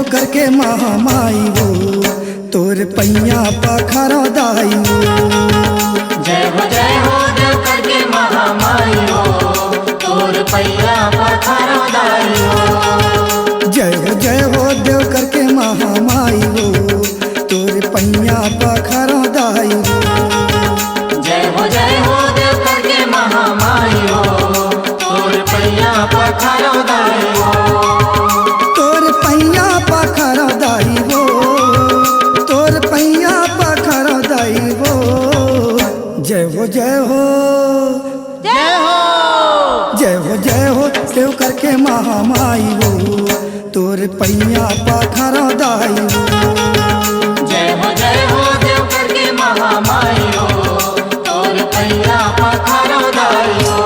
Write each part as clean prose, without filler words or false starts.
देव करके महामाई हो तोर पैया पखारो दाई हो। जय हो देव करके महामाई हो तोर पैया पखारो दाई हो। जय हो देव करके महामाई हो तोर पैया पखारो दाई हो। जय हो देव करके महामाई हो तोर पैया पखारो दाई हो। तोर पैया पखारो दाई हो तोर पैया पखारो दाई हो। जय हो जय हो जय हो देव करके महामाई हो तोर पैया पखारो दाई हो। जय हो देव करके महामाई हो तोर पैया पखारो दाई हो।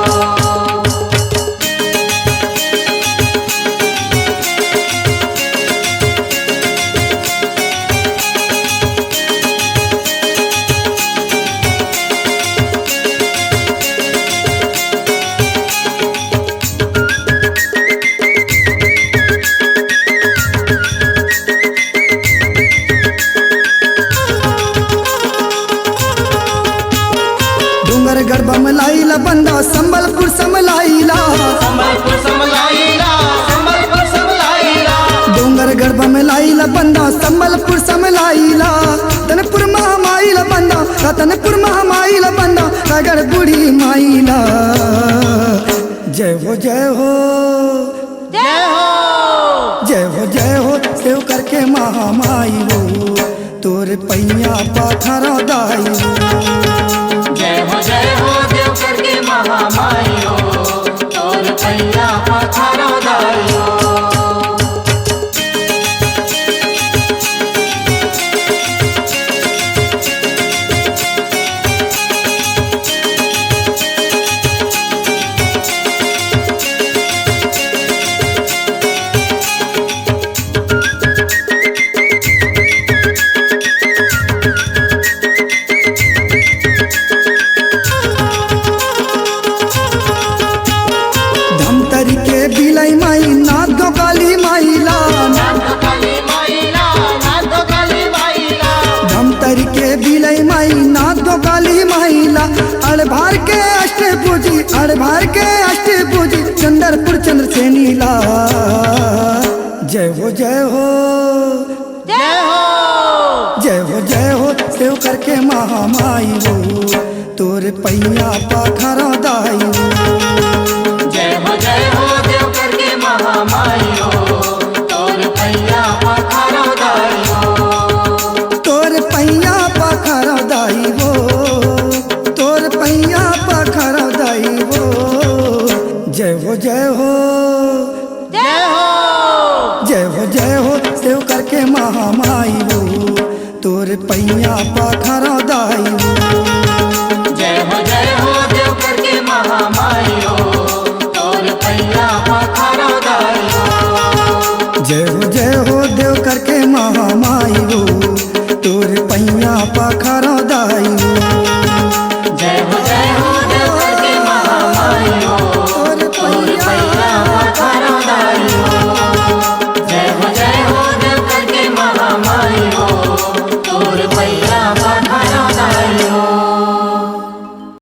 डोंगर गरबा में लाइला बंदा संबलपुर समलाइला। संबलपुर समलाइला संबलपुर समलाइला। डोंगर गरबा में लाइला बंदा संबलपुर समलाइला। तनपुर महामाइला बंदा तनपुर महामाइला बंदा सागर बूढ़ी माइला। जय हो जय हो जय हो देव करके महामाई हो तोर पैया पखारो दाई हो। जय हो देव करके महामाई हो तोर पैया पखारो दाई हो। धमतरी के बिलाई माई नाथ गो काली माइला। धमतरी के बिलाई माई नाथ गो काली माइला। अड़भार के अष्टभुजी अड़भार के अष्टभुजी चंद्रपुर चंद्र से नीला। जय हो जय हो देव करके महामाई हो तोर पैया पखारो दाई हो। जय हो देव करके महामाई हो तोर पैया पखारो दाई हो। तोर पैया पखारो दाई हो तोर पैया पखारो दाई हो। जय हो जय हो देव करके महामाई हो तोर पैया पखारो दाई हो।